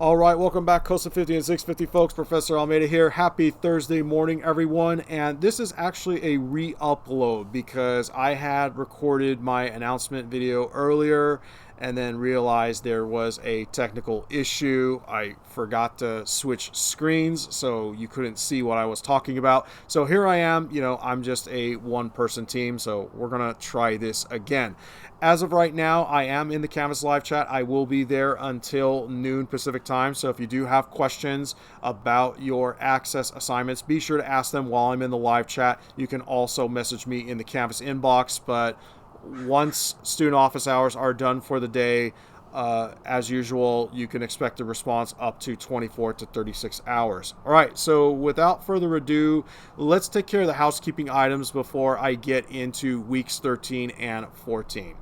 All right, welcome back, COSA 50 and 650 folks. Professor Almeida here. Happy Thursday morning, everyone. And this is actually a re-upload because I had recorded my announcement video earlier and then realized there was a technical issue. I forgot to switch screens, so you couldn't see what I was talking about. So here I am, I'm just a one-person team, so we're gonna try this again. As of right now, I am in the Canvas live chat. I will be there until noon Pacific time. So if you do have questions about your Access assignments, be sure to ask them while I'm in the live chat. You can also message me in the Canvas inbox. But once student office hours are done for the day, as usual, you can expect a response up to 24 to 36 hours. All right, so without further ado, let's take care of the housekeeping items before I get into weeks 13 and 14.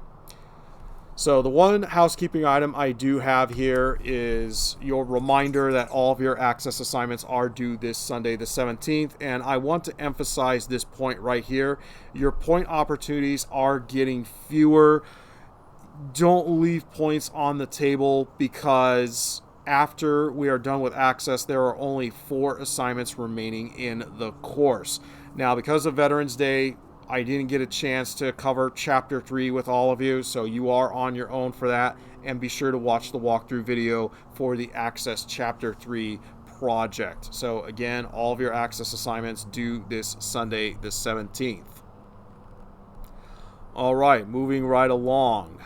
So the one housekeeping item I do have here is your reminder that all of your Access assignments are due this Sunday the 17th. And I want to emphasize this point right here. Your point opportunities are getting fewer. Don't leave points on the table because after we are done with Access, there are only 4 assignments remaining in the course. Now, because of Veterans Day, I didn't get a chance to cover Chapter 3 with all of you, so you are on your own for that. And be sure to watch the walkthrough video for the Access Chapter 3 project. So again, all of your Access assignments due this Sunday, the 17th. All right, moving right along.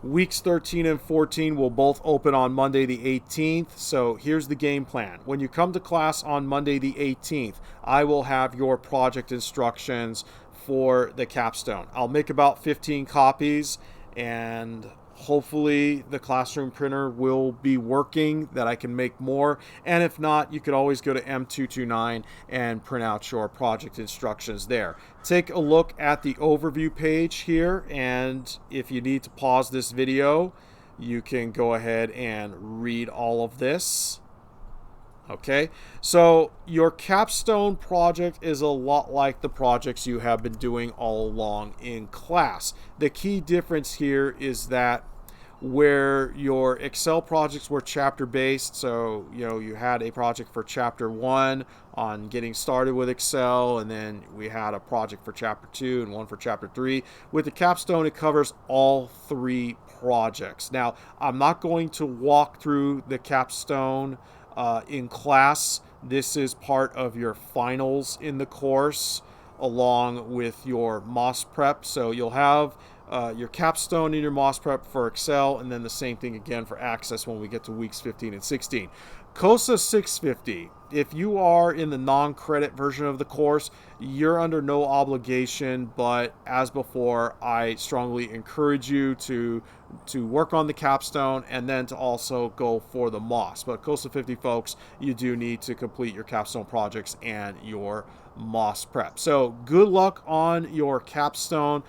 Weeks 13 and 14 will both open on Monday the 18th. So here's the game plan. When you come to class on Monday the 18th, I will have your project instructions for the capstone. I'll make about 15 copies and hopefully the classroom printer will be working that I can make more. And if not, you could always go to M229 and print out your project instructions there. Take a look at the overview page here, and if you need to pause this video, you can go ahead and read all of this. Okay, so your capstone project is a lot like the projects you have been doing all along in class. The key difference here is that where your Excel projects were chapter based, so you had a project for chapter 1 on getting started with Excel, and then we had a project for chapter 2 and one for chapter 3. With the capstone, it covers all 3 projects. Now, I'm not going to walk through the capstone in class. This is part of your finals in the course along with your MOS prep. So you'll have your capstone in your MOS prep for Excel, and then the same thing again for Access when we get to weeks 15 and 16. COSA 650, if you are in the non-credit version of the course, you're under no obligation, but as before, I strongly encourage you to work on the capstone and then to also go for the MOS. But COSA 50 folks, you do need to complete your capstone projects and your MOS prep. So good luck on your capstone.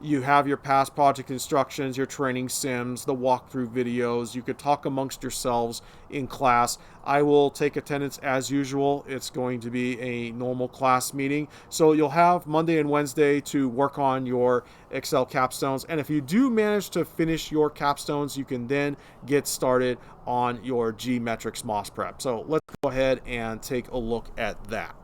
You have your past project instructions, your training sims, the walkthrough videos. You could talk amongst yourselves in class. I will take attendance as usual. It's going to be a normal class meeting. So you'll have Monday and Wednesday to work on your Excel capstones. And if you do manage to finish your capstones, you can then get started on your GMetrix MOS prep. So let's go ahead and take a look at that.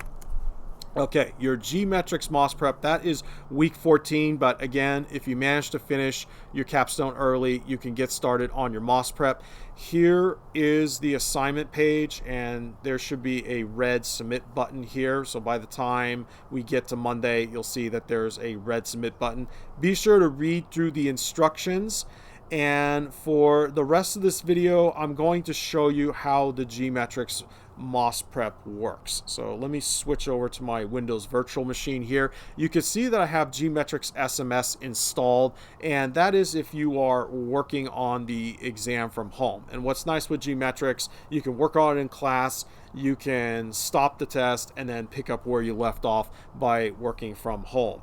Okay, your GMetrix MOS prep, that is week 14, but again, if you manage to finish your capstone early, you can get started on your MOS prep. Here is the assignment page, and there should be a red submit button here. So by the time we get to Monday, you'll see that there's a red submit button. Be sure to read through the instructions. And for the rest of this video, I'm going to show you how the GMetrix MOS prep works. So let me switch over to my Windows virtual machine here. You can see that I have GMetrix SMS installed, and that is if you are working on the exam from home. And what's nice with GMetrix, you can work on it in class, you can stop the test, and then pick up where you left off by working from home.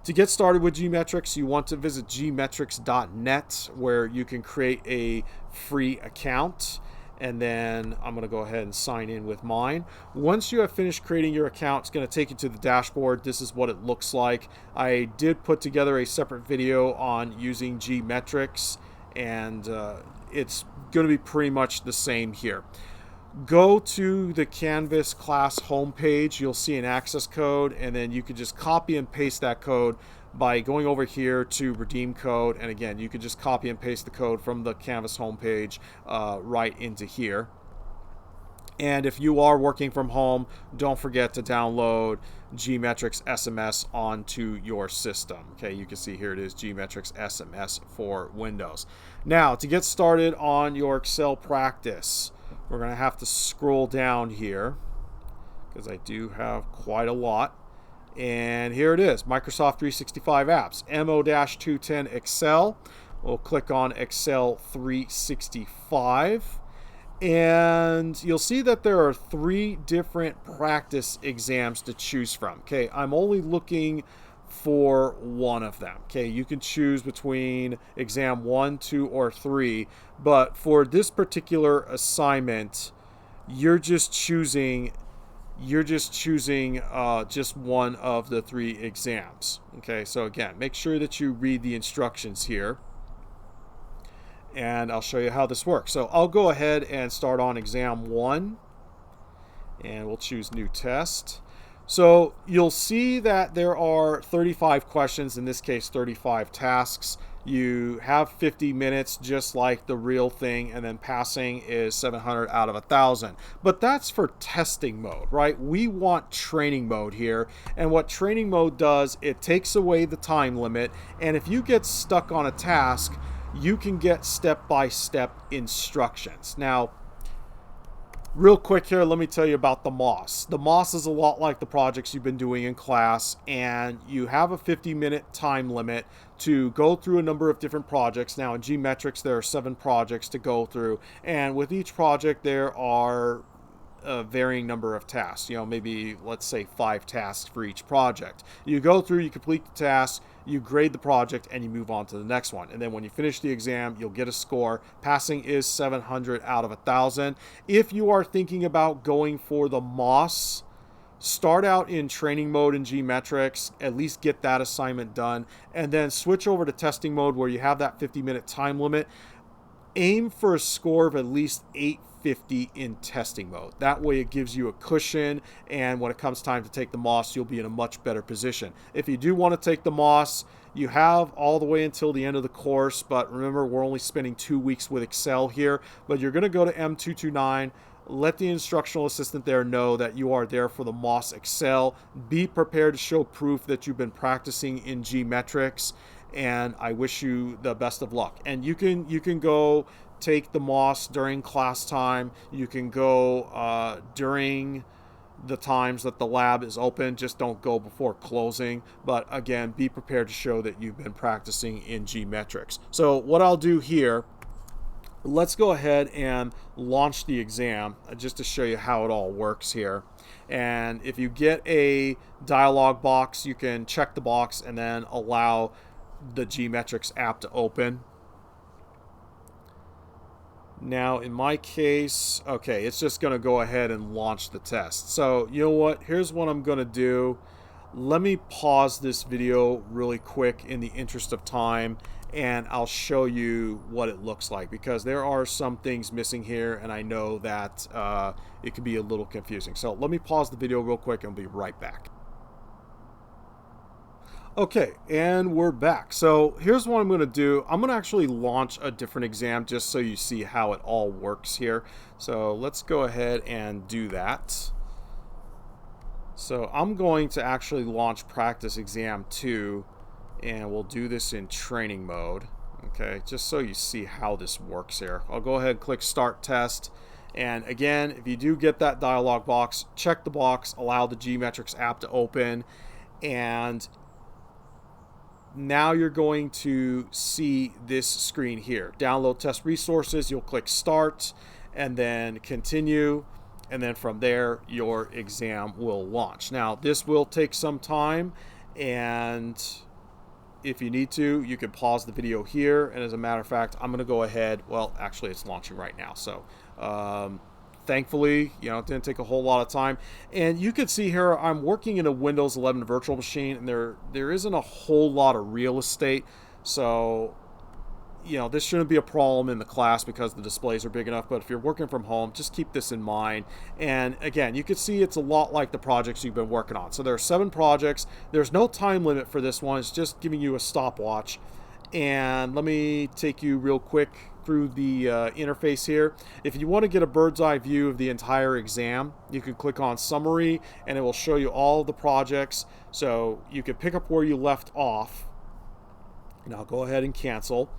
To get started with GMetrix, you want to visit gmetrix.net, where you can create a free account. And then I'm going to go ahead and sign in with mine. Once you have finished creating your account, it's going to take you to the dashboard. This is what it looks like. I did put together a separate video on using GMetrix, and it's going to be pretty much the same here. Go to the Canvas class homepage. You'll see an access code, and then you can just copy and paste that code by going over here to redeem code. And again, you can just copy and paste the code from the Canvas homepage right into here. And if you are working from home, don't forget to download GMetrix SMS onto your system. Okay, you can see here it is, GMetrix SMS for Windows. Now, to get started on your Excel practice, we're going to have to scroll down here because I do have quite a lot. And here it is, Microsoft 365 apps, MO-210 Excel. We'll click on Excel 365. And you'll see that there are 3 different practice exams to choose from. Okay, I'm only looking for one of them. Okay, you can choose between exam 1, 2, or 3, but for this particular assignment, you're just choosing just one of the 3 exams. Okay, so again, make sure that you read the instructions here, and I'll show you how this works. So I'll go ahead and start on exam 1, and we'll choose new test. So you'll see that there are 35 questions, in this case 35 tasks. You have 50 minutes just like the real thing, and then passing is 700 out of 1,000. But that's for testing mode, right? We want training mode here, and what training mode does, it takes away the time limit, and if you get stuck on a task, you can get step-by-step instructions. Now, real quick here, let me tell you about the MOS. The MOS is a lot like the projects you've been doing in class, and you have a 50-minute time limit to go through a number of different projects. Now, in GMetrix, there are 7 projects to go through, and with each project, there are a varying number of tasks. You know, maybe, let's say, 5 tasks for each project. You go through, you complete the task, you grade the project, and you move on to the next one. And then when you finish the exam, you'll get a score. Passing is 700 out of 1,000. If you are thinking about going for the MOS, start out in training mode in GMetrix, at least get that assignment done, and then switch over to testing mode where you have that 50-minute time limit. Aim for a score of at least 850 in testing mode. That way it gives you a cushion, and when it comes time to take the MOS, you'll be in a much better position. If you do want to take the MOS, you have all the way until the end of the course, but remember, we're only spending 2 weeks with Excel here, but you're going to go to M229, let the instructional assistant there know that you are there for the MOS Excel. Be prepared to show proof that you've been practicing in GMetrix, and I wish you the best of luck. And you can go take the MOS during class time. You can go during the times that the lab is open. Just don't go before closing. But again, be prepared to show that you've been practicing in GMetrix. So what I'll do here, let's go ahead and launch the exam just to show you how it all works here. And if you get a dialog box, you can check the box and then allow the GMetrix app to open. Now, in my case, okay, it's just going to go ahead and launch the test. So, you know what? Here's what I'm going to do. Let me pause this video really quick in the interest of time, and I'll show you what it looks like, because there are some things missing here, and I know that it can be a little confusing. So let me pause the video real quick, and I'll be right back. Okay, and we're back. So here's what I'm going to do. I'm going to actually launch a different exam just so you see how it all works here. So let's go ahead and do that. So I'm going to actually launch practice exam 2, and we'll do this in training mode. Okay, just so you see how this works here. I'll go ahead and click start test. And again, if you do get that dialog box, check the box, allow the GMetrix app to open, and now you're going to see this screen here. Download test resources, you'll click start and then continue, and then from there your exam will launch. Now this will take some time, and if you need to, you can pause the video here, and as a matter of fact, I'm going to go ahead, well, actually it's launching right now, so thankfully, you know, it didn't take a whole lot of time. And you can see here I'm working in a Windows 11 virtual machine, and there isn't a whole lot of real estate. So this shouldn't be a problem in the class because the displays are big enough, but if you're working from home, just keep this in mind. And again, you can see it's a lot like the projects you've been working on. So there are 7 projects. There's no time limit for this one. It's just giving you a stopwatch. And let me take you real quick through the interface here. If you want to get a bird's eye view of the entire exam, you can click on Summary, and it will show you all of the projects. So you can pick up where you left off. And I'll go ahead and cancel.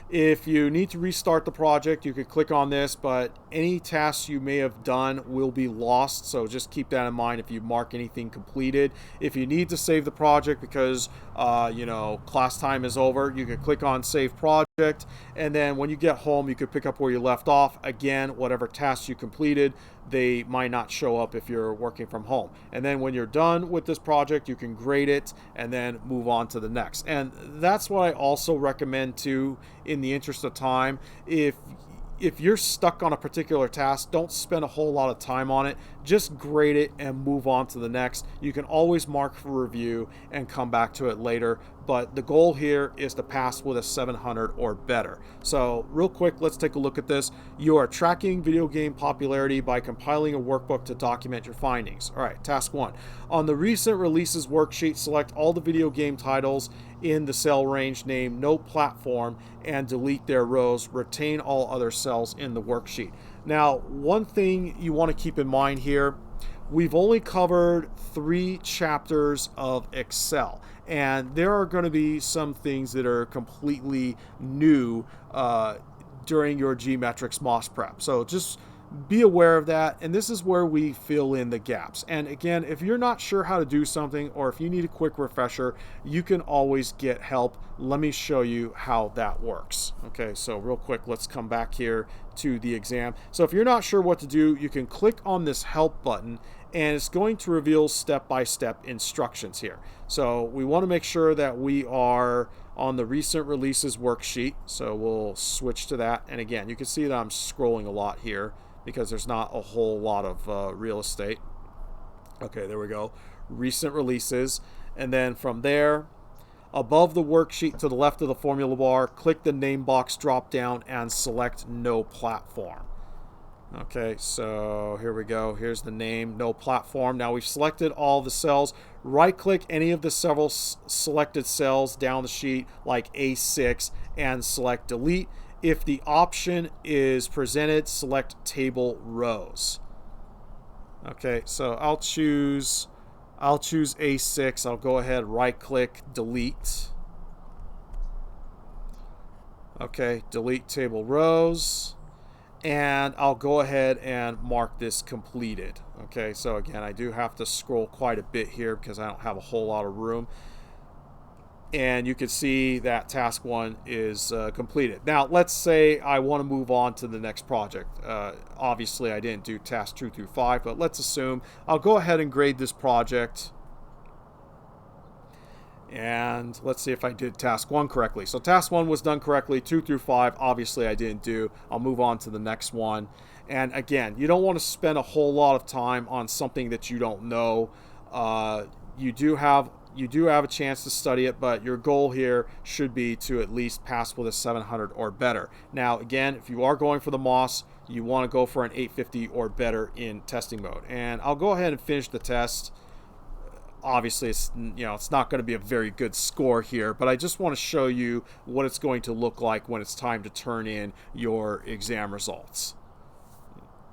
If you need to restart the project, you could click on this, but any tasks you may have done will be lost, so just keep that in mind if you mark anything completed. If you need to save the project because class time is over, you can click on Save Project, and then when you get home, you could pick up where you left off. Again, whatever tasks you completed, they might not show up if you're working from home. And then when you're done with this project, you can grade it and then move on to the next. And that's what I also recommend too, in the interest of time. If you're stuck on a particular task, don't spend a whole lot of time on it. Just grade it and move on to the next. You can always mark for review and come back to it later, but the goal here is to pass with a 700 or better. So real quick, let's take a look at this. You are tracking video game popularity by compiling a workbook to document your findings. All right, task 1. On the recent releases worksheet, select all the video game titles in the cell range named No Platform and delete their rows. Retain all other cells in the worksheet. Now, one thing you want to keep in mind here, we've only covered 3 chapters of Excel, and there are going to be some things that are completely new during your GMetrix MOS prep. So just be aware of that, and this is where we fill in the gaps. And again, if you're not sure how to do something, or if you need a quick refresher, you can always get help. Let me show you how that works. Okay, so real quick, let's come back here to the exam. So if you're not sure what to do, you can click on this help button, and it's going to reveal step-by-step instructions here. So we want to make sure that we are on the recent releases worksheet, so we'll switch to that. And again, you can see that I'm scrolling a lot here because there's not a whole lot of real estate. Okay, there we go. Recent releases. And then from there, above the worksheet to the left of the formula bar, click the name box drop down and select No Platform. Okay, so here we go. Here's the name, No Platform. Now we've selected all the cells. Right click any of the several selected cells down the sheet like A6 and select Delete. If the option is presented, select Table Rows. Okay, so I'll choose A6. I'll go ahead, right click, delete. Okay, delete table rows. And I'll go ahead and mark this completed. Okay, so again, I do have to scroll quite a bit here because I don't have a whole lot of room. And you can see that task 1 is completed. Now, let's say I want to move on to the next project. Obviously, I didn't do task 2 through 5, but let's assume I'll go ahead and grade this project. And let's see if I did task 1 correctly. So task 1 was done correctly. 2 through 5, obviously I didn't do. I'll move on to the next one. And again, you don't want to spend a whole lot of time on something that you don't know. You do have a chance to study it, but your goal here should be to at least pass with a 700 or better. Now, again, if you are going for the MOS, you want to go for an 850 or better in testing mode. And I'll go ahead and finish the test. Obviously, it's not going to be a very good score here, but I just want to show you what it's going to look like when it's time to turn in your exam results.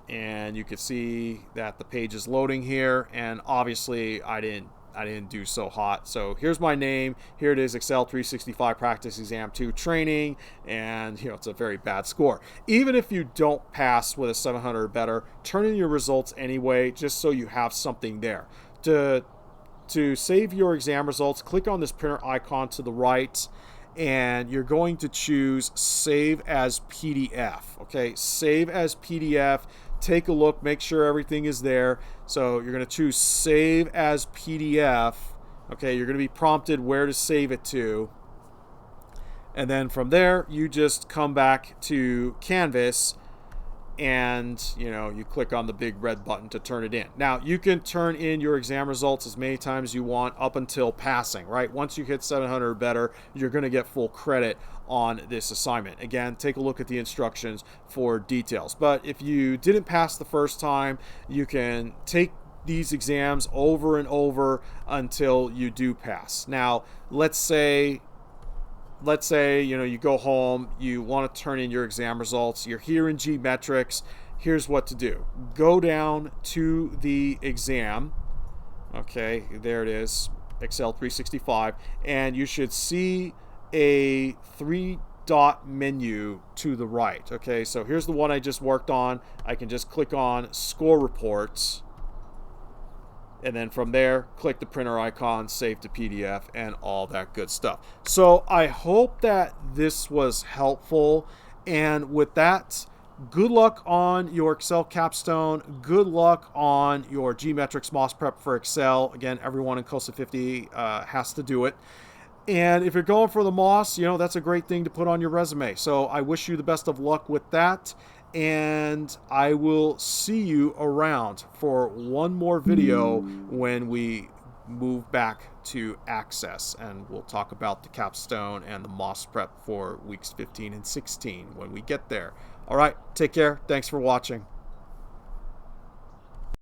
And you can see that the page is loading here, and obviously I didn't do so hot. So here's my name. Here it is, Excel 365 Practice Exam 2 Training, and it's a very bad score. Even if you don't pass with a 700 or better, turn in your results anyway, just so you have something there. To save your exam results, click on this printer icon to the right, and you're going to choose Save as PDF. Okay, Save as PDF. Take a look, make sure everything is there. So you're going to choose Save as PDF. Okay, you're going to be prompted where to save it to. And then from there, you just come back to Canvas and you click on the big red button to turn it in. Now you can turn in your exam results as many times as you want up until passing, right? Once you hit 700 or better, you're going to get full credit on this assignment. Again, take a look at the instructions for details. But if you didn't pass the first time, you can take these exams over and over until you do pass. Now let's say you go home, you want to turn in your exam results, you're here in GMetrix. Here's what to do. Go down to the exam. Okay, there it is, Excel 365, and you should see a 3-dot menu to the right. Okay, so here's the one I just worked on. I can just click on Score Reports, and then from there, click the printer icon, save to PDF, and all that good stuff. So I hope that this was helpful. And with that, good luck on your Excel capstone. Good luck on your GMetrix MOS prep for Excel. Again, everyone in COSA 50 has to do it. And if you're going for the MOS, that's a great thing to put on your resume. So I wish you the best of luck with that. And I will see you around for one more video when we move back to Access, and we'll talk about the capstone and the MOS prep for weeks 15 and 16 when we get there. All right, take care. Thanks for watching.